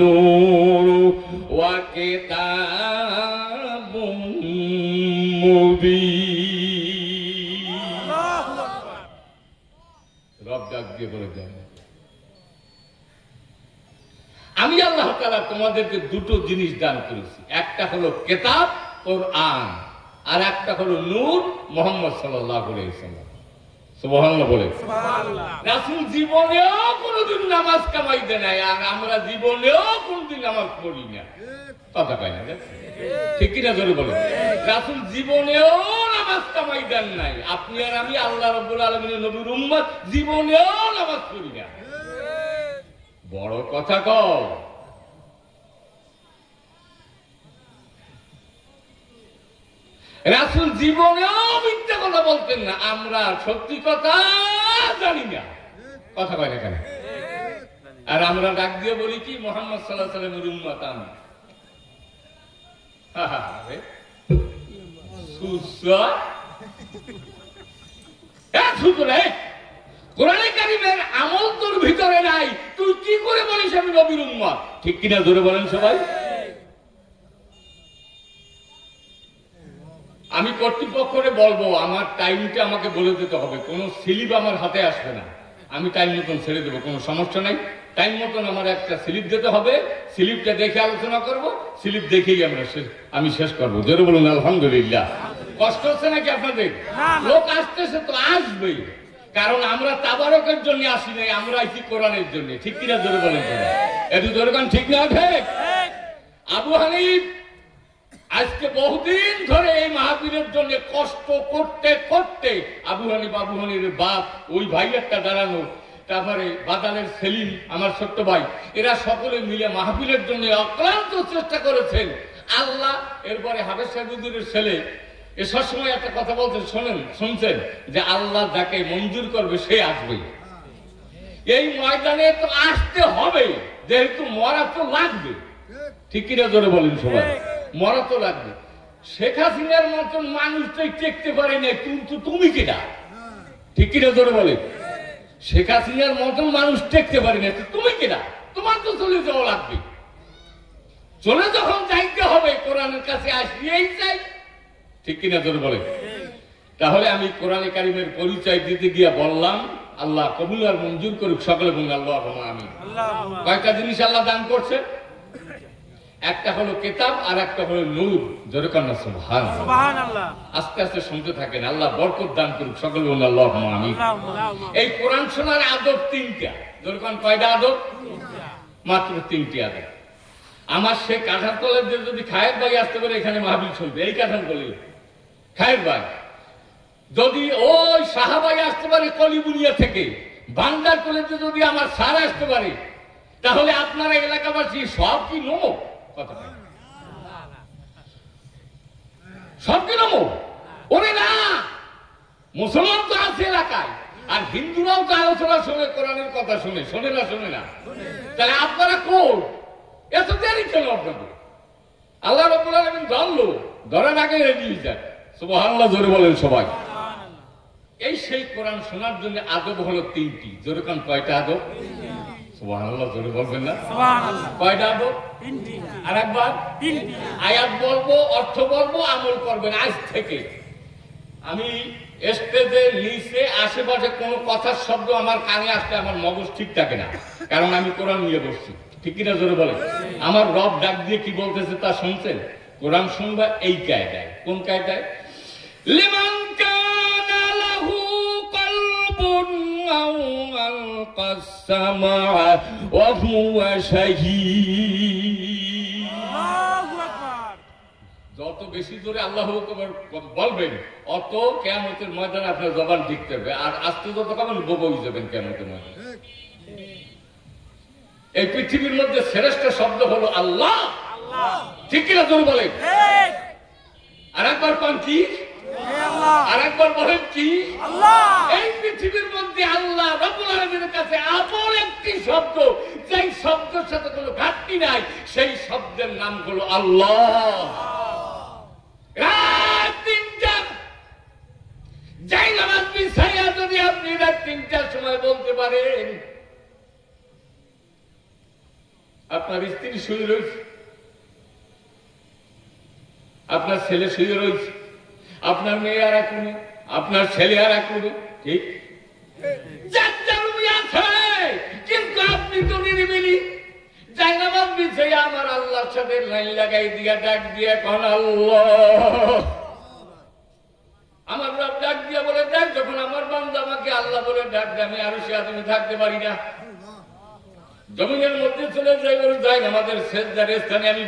নূর ওয়া কিতাবুম মুবিন। রব ডাক দিয়ে বলে দেন, আমি আল্লাহ তাআলা তোমাদেরকে দুটো জিনিস দান করেছি, একটা হলো কিতাব কোরআন, আর একটা হলো নূর মুহাম্মদ সাল্লাল্লাহু আলাইহি ওয়াসাল্লাম। সুবহানাল্লাহ বলে। রাসূল জীবনেও কোনোদিন নামাজ কামাইতে নাই, আর আমরা জীবনেও কোনোদিন নামাজ পড়ি না। কথা কয় না, ঠিক কিনা জোরে বলে। রাসূল জীবনেও নামাজ কামাইতেন নাই, আপনি আর আমি আল্লাহ রাব্বুল আলামিনের নবীর উম্মত জীবনেও নামাজ পড়ি না। বড় কথা কও। রাসূল জীবনেও মিথ্যা কথা বলতেন না, আমরা সত্যি কথা জানি না। কথা কয় না কেন? আর আমরা ডাক দিয়ে বলি কি মুহাম্মদ সাল্লাল্লাহু আলাইহি ওয়াসাল্লামের উম্মত আমি। কোরআনে কারীমের আমল তোর ভিতরে নাই, তুই কি করে বলিস আমি নবীর উম্মত? ঠিক কিনা জোরে বলেন সবাই। আমি কর্তৃপক্ষরে বলবো আমার টাইমটা আমাকে বলে দিতে হবে, কোনো স্লিপ আমার হাতে আসবে না, আমি টাইম মতন ছেড়ে দেবো, কোনো সমস্যা নাই। টাইম মতন আমার একটা স্লিপ দিতে হবে, স্লিপটা দেখে আলোচনা করব, স্লিপ দেখেই আমি শেষ করবো। জোরে বলুন আলহামদুলিল্লাহ। কষ্ট হচ্ছে নাকি আপনাদের? লোক আসতেছে তো আসবেই, কারণ আমরা তাবারকের জন্য আসি নাই, আমরা আইছি কোরআনের জন্য। ঠিক কিনা জোরে বলেন? একটু জোরে কান ঠিক না ঠিক? আবু হানিফ আজকে বহুদিন ধরে এই মাহফিলের জন্য কষ্ট করতে করতে আবু হানিফের বাপ, ওই ভাই একটা দাঁড়ানো, তারপরে বাদালের সেলিম আমার ছোট্ট ভাই, এরা সকলে মিলে মাহফিলের জন্য অক্লান্ত চেষ্টা করেছেন। আল্লাহ এরপরে হাফেজ সাহেব হুজুরের ছেলে এ সবসময় একটা কথা বলতেন, শুনছেন যে আল্লাহ যাকে মঞ্জুর করবে সে আসবে। এই ময়দানে তো আসতে হবে, যেহেতু মরা তো লাগবে। ঠিক কিনা জোরে বলেন সবাই? মরা তো লাগবে। শেখ হাসিনার মতন মানুষটাই টেকতে পারে না, কিন্তু তুমি কিনা? ঠিক কিনা জোরে বলে। শেখ হাসিনার মতন মানুষ টেকতে পারে না, তুমি কিনা? তোমার তো চলে যাওয়া লাগবে। চলে যখন যাইতে হবে কোরআনের কাছে আসিয়েই চাই। ঠিক কিনা জোরে বলে। তাহলে আমি কোরআনে কারিমের পরিচয় দিতে গিয়ে বললাম আল্লাহ কবুল আর মঞ্জুর করুক, সকলে বলুন আল্লাহুম্মা আমিন। কয়টা জিনিস আল্লাহ দান করছে, একটা হলো কিতাব আর একটা হলো নূর। জোরে কন্যা সুবহানাল্লাহ। আস্তে আস্তে শুনতে থাকেন, আল্লাহ বরকত দান করুক, সকলে বলুন আল্লাহুম্মা আমিন। এই কোরআন শোনার আদব তিনটা। জোরে কন কয়টা আদব? মাত্র তিনটি আদব। আমার সে কাঁঠালতলের যদি খায়ের ভাই আসতে পারে এখানে মাহফিল চলবে। এই কাঁঠালতলে খায়ের ভাই যদি ওই সাহাবাই আসতে পারে কলিবুনিয়া থেকে, বান্দার কলেজে যদি আমার স্যার আসতে পারে, তাহলে আপনারা এলাকাবাসী সব কি নমো? কথা সব কি নমো? ওরে না, মুসলমান তো আছে এলাকায়, আর হিন্দুরাও তো আলোচনা শুনে, কোরআনের কথা শুনে, শোনে না? শোনে না? তাহলে আপনারা কোন এত দেরি কেন আপনাদের? আল্লাহ রাব্বুল আলামিন ধরলো, ধরার আগে রেডি হয়ে যায়। সুবহানাল্লাহ জোরে বলেন সবাই। এই সেই কোরআন শোনার জন্য আদব হলো তিনটি। জোরে কান কয়টা আদব? সুবহানাল্লাহ জোরে বলবেন না? সুবহানাল্লাহ। কয়টা আদব? তিনটি। আরেকবার তিনটি। আয়াত বলবো, অর্থ বলবো, আমল করবেন আজ থেকে। আমি স্টেজের নিচে আশেপাশে কোনো কথার শব্দ আমার কানে আসলে আমার মগজ ঠিক থাকে না, কারণ আমি কোরআন নিয়ে বসছি। ঠিক কিনা জোরে বলে। আমার রব ডাক দিয়ে কি বলতেছে তা শুনছেন? কোরআন শুনবা এই কায়দায়। কোন কায়দায়? লিমান কানা লাহু কলবুন আও আলকাস সামআ ওয়া হুয়া শাহীদ। আল্লাহু আকবার। যত বেশি জোরে আল্লাহু আকবার বলবেন, অত কিয়ামতের ময়দানে আপনার জবান ঠিক থাকবে, আর আস্তে যত কখন ববই যাবেন কিয়ামতের ময়দানে। এই পৃথিবীর মধ্যে শ্রেষ্ঠ শব্দ হলো আল্লাহ। ঠিক কিনা জোরে বলেন? আর একবার পান কি? আর একবার বলেন কি? এই পৃথিবীর মধ্যে আল্লাহ রাব্বুল আলামিনের কাছে আপন একটি শব্দ, যেই শব্দের সাথে কোনো ঘাটতি নাই, সেই শব্দের নাম হলো আল্লাহ। রাত ৩টা যাই নামাজ মিসাইয়া যদি আপনি রাত ৩টার সময় বলতে পারেন আপনার স্ত্রী শুয়ে রয়েছে, আপনার ছেলে শুয়ে রয়েছে, আপনার মেয়ে আর এক রুমে, আপনার ছেলে আর এক রুমে, ঠিক? কিন্তু আপনি তো নিরিবিলি জায়নামাজ বিছাইয়া আমার আল্লাহর সাথে লাইন লাগাই দিয়া ডাক দিয়া কোন আল্লাহ, আমার রব ডাক দিয়া বলে ডাক, যখন আমার বান্দা আমাকে আল্লাহ বলে ডাক দেয় আমি আরো সে তুমি থাকতে পারি না, জমিনের মধ্যে চলে যাই, বলে যাই আমাদের সেজদার স্থানে আমি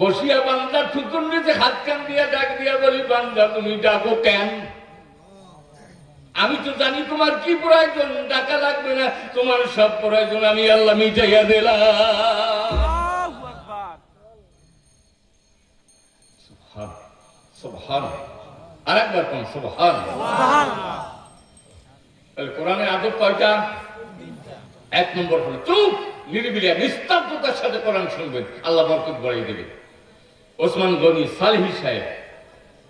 বসিয়া বান্দার থুতুর নিচে হাত কান দিয়া ডাক দিয়া বলি, বান্দা তুমি ডাকো কেন? আমি তো জানি তোমার কি প্রয়োজন, ডাকা লাগবে না, তোমার সব প্রয়োজন আমি আল্লাহ মিটাইয়া দিলাম। সুবহানাল্লাহ। আর একবার কোন সুবহানাল্লাহ। কোরআনের আদব কয়টা? 1 নম্বর হলো চুপ, নিরিবিলি নিস্তব্ধতার সাথে কোরআন শুনবেন, আল্লাহ বরকত বাড়িয়ে দেবে। ওসমান গনি সালেহী সাহেব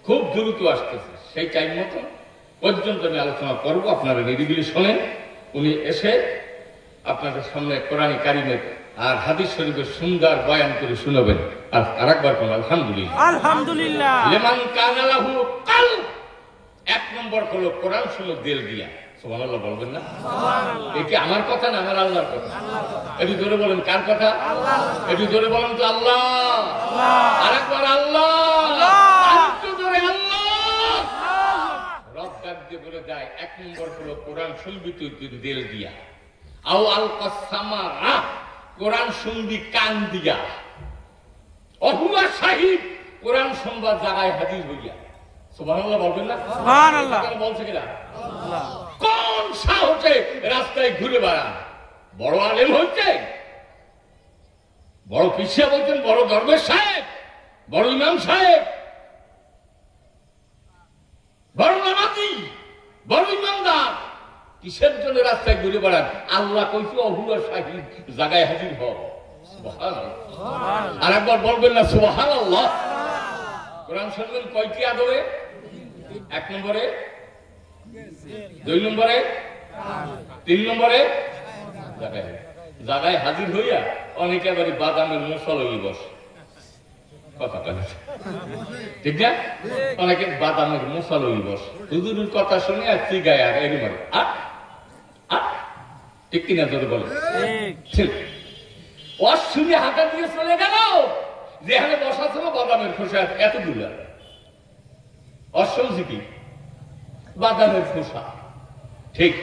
খুব দ্রুত আসতেছে, সেই টাইম মতো পর্যন্ত আমি আলোচনা করব, আপনারা নিরিবিলি শোনেন। উনি এসে আপনাদের সামনে কোরআন কারিমের আর হাদিস শরীফের সুন্দর বয়ান করে শুনাবেন। আর আরেকবার কোন আলহামদুলিল্লাহ। আলহামদুলিল্লাহ। লিমান কানা লাহু কলব, 1 নম্বর হলো কোরআন শুনো দিল দিয়া। সুবহানাল্লাহ বলবেন না? সুবহানাল্লাহ। এটা আমার কথা না, আমার আল্লাহর কথা। একটু জোরে বলেন, কার কথা? আল্লাহ। একটু জোরে বলেন তো আল্লাহ। আল্লাহ। আরেকবার আল্লাহ। আল্লাহ। একটু জোরে আল্লাহ। রব ডাক দিয়ে বলে যায় 1 নম্বর হলো কোরআন শুনবি তুই দিল দিয়া, আও আলকা সামারা, কোরআন শুনবি কান দিয়া, অহুয়া শাহিদ, কোরআন শুনবার জায়গায় হাজির হইয়া। সুবহানাল্লাহ বলবেন না? সুবহানাল্লাহ। বলছে কিনা? আল্লাহ। কোন সাহসে রাস্তায় ঘুরে বেড়ান? বড় আলেম হচ্ছে, বড় পিছিয়ে বলছেন, বড় দরবেশ সাহেব, বড় ইমাম সাহেব, বড় নামাজি, বড় ইমামদার, কিসের জন্য রাস্তায় ঘুরে বেড়ান? আল্লাহ কইছে অহুয়া শাহিদ, জায়গায় হাজির হও। সুবহানাল্লাহ। আর একবার বলবেন না সুবহানাল্লাহ? কোরআন শুনবেন কয়টি আদবে? 1 নম্বরে, 2 নম্বরে, 3 নম্বরে জায়গায় হাজির হইয়া। অনেকে আবার বাদামের মশলা বসে, কথা বলে ঠিক না? অনেকে বাদামের মশলা বসে, হুজুরের কথা শুনে আর চিগায় আর এর মারে ঠিক কিনা যদি বলে শুনে হাঁটা দিয়ে চলে গেল, যেখানে বসা ছিল বাদামের খোসা এতগুলো, অসংজি কি বাদামের খোসা, ঠিক?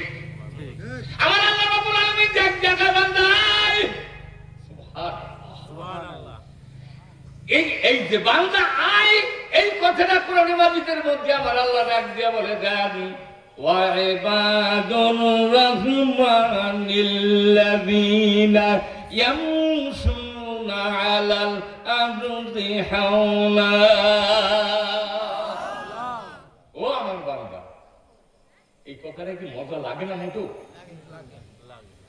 আমার আল্লাহ রাব্বুল আলামিন দেখ দেখা বান্দাই, সুবহানাল্লাহ, এই যে বান্দা আয়, এই কথাটা কোরআন মাজিদের মধ্যে আমার আল্লাহ ডাক দিয়া বলে দেন, ওয়া ইবাদুর রাহমানিল্লাযীনা ইয়ামশুনা আলাল আরদি হাওলা। ও আমার বান্দা, এই কথাটা কি মজা লাগে না? মোটেও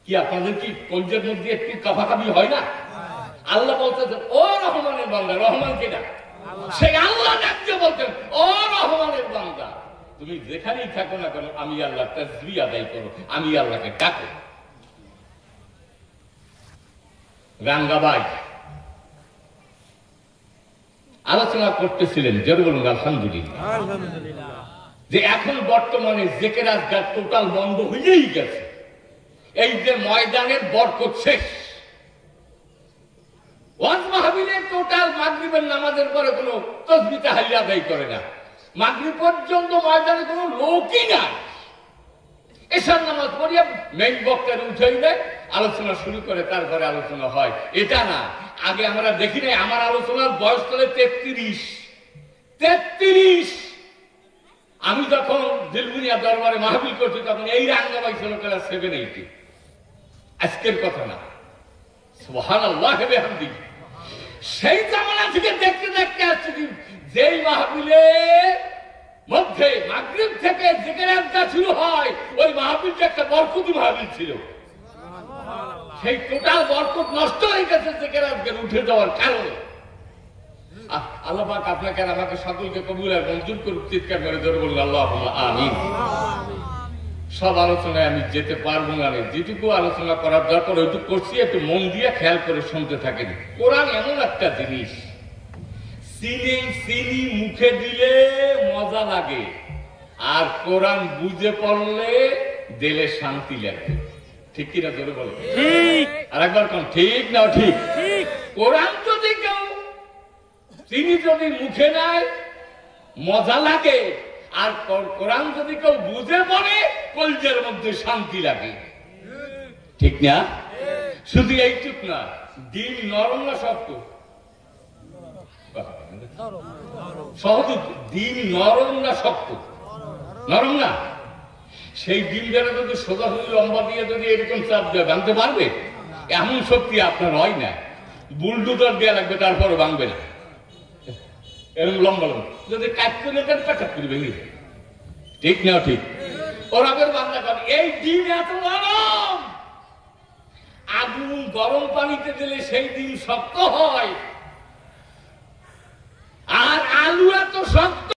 কি আপনাদের কি কলজের মধ্যে একটু কাঁপাকাঁপি হয় না? আল্লাহ বলতেছেন ও রহমানের বান্দা, রহমান কিনা সেই আল্লাহ ডাকতে বলতেন, ও রহমানের বান্দা তুমি যেখানেই থাকো না কেন আমি আল্লাহ তাসবিহ আদায় করো, আমি আল্লাহকে ডাকো। রাঙ্গাবাই আলোচনা করতেছিলেন, জোরে বলুন আলহামদুলিল্লাহ, যে এখন বর্তমানে জেকের আজগার টোটাল বন্ধ হয়েই গেছে। এই যে ময়দানের বরকত শেষ, ওয়াজ মাহফিলে টোটাল মাগরিবের নামাজের পরে কোনো তাসবিহ তাহলিল আদায় করে না, মাগরিব পর্যন্ত ময়দানে কোনো লোকই নাই। এশার নামাজ পড়িয়া মেইন বক্তার উঠেই দেয়, আলোচনা শুরু করে, তারপরে আলোচনা হয়। এটা না, আগে আমরা দেখি নাই, আমার আলোচনার বয়স চলে 33। আমি যখন দিলবুনিয়া দরবারে মাহফিল করছি তখন এই রাঙ্গাবাই ছিল ক্লাস 7-8। আজকের কথা না, সুবহানাল্লাহ বিহামদি। সেই জামানা থেকে দেখতে দেখতে আসছে, যেই মাহফিলের মধ্যে মাগরিব থেকে জিকির আজকার শুরু হয়, ওই মাহফিলটা একটা বরকতি মাহফিল ছিল। সেই টোটাল বরকত নষ্ট হয়ে গেছে জিকির আজকার উঠে যাওয়ার কারণে। আল্লাহ পাক আপনাকে আর আমাকে সকলকে কবুল আর মঞ্জুর করুক। চিৎকার করে ধরে বলুন আল্লাহুম্মা আমিন। সব আলোচনায় আমি যেতে পারবো না, যেটুকু আলোচনা করার দরকার ওইটুকু করছি, একটু মন দিয়ে খেয়াল করে শুনতে থাকেন। কোরআন এমন একটা জিনিস, চিনি মুখে দিলে মজা লাগে, আর কোরআন বুঝে পড়লে দিলে শান্তি লাগে। ঠিক কিনা ধরে বলে? আর একবার কোন ঠিক না ঠিক? কোরআন যদি কেউ চিনি যদি মুখে নেয় মজা লাগে, আর কোরআন যদি কেউ বুঝে পড়ে কলজের মধ্যে শান্তি লাগে। ঠিক না? শুধু এইটুক না, দিন নরম না শক্ত? সহজ। দিন নরম না শক্ত? নরম না। সেই দিনটা যদি সোজাসুজি লম্বা দিয়ে যদি এরকম চাপ দেয় ভাঙতে পারবে? এমন শক্তি আপনার হয় না, বুলডোজার দেওয়া লাগবে তারপরে ভাঙবে না। এরকম লম্বা লম্বা যদি কাজ করে দেন পেটাক করে ভেঙে যায়। ঠিক না ঠিক? ওরা বাংলা করেন এই দিন এত নরম, আগুন গরম পানিতে দিলে সেই দিন শক্ত হয়, আর আলু এত শক্ত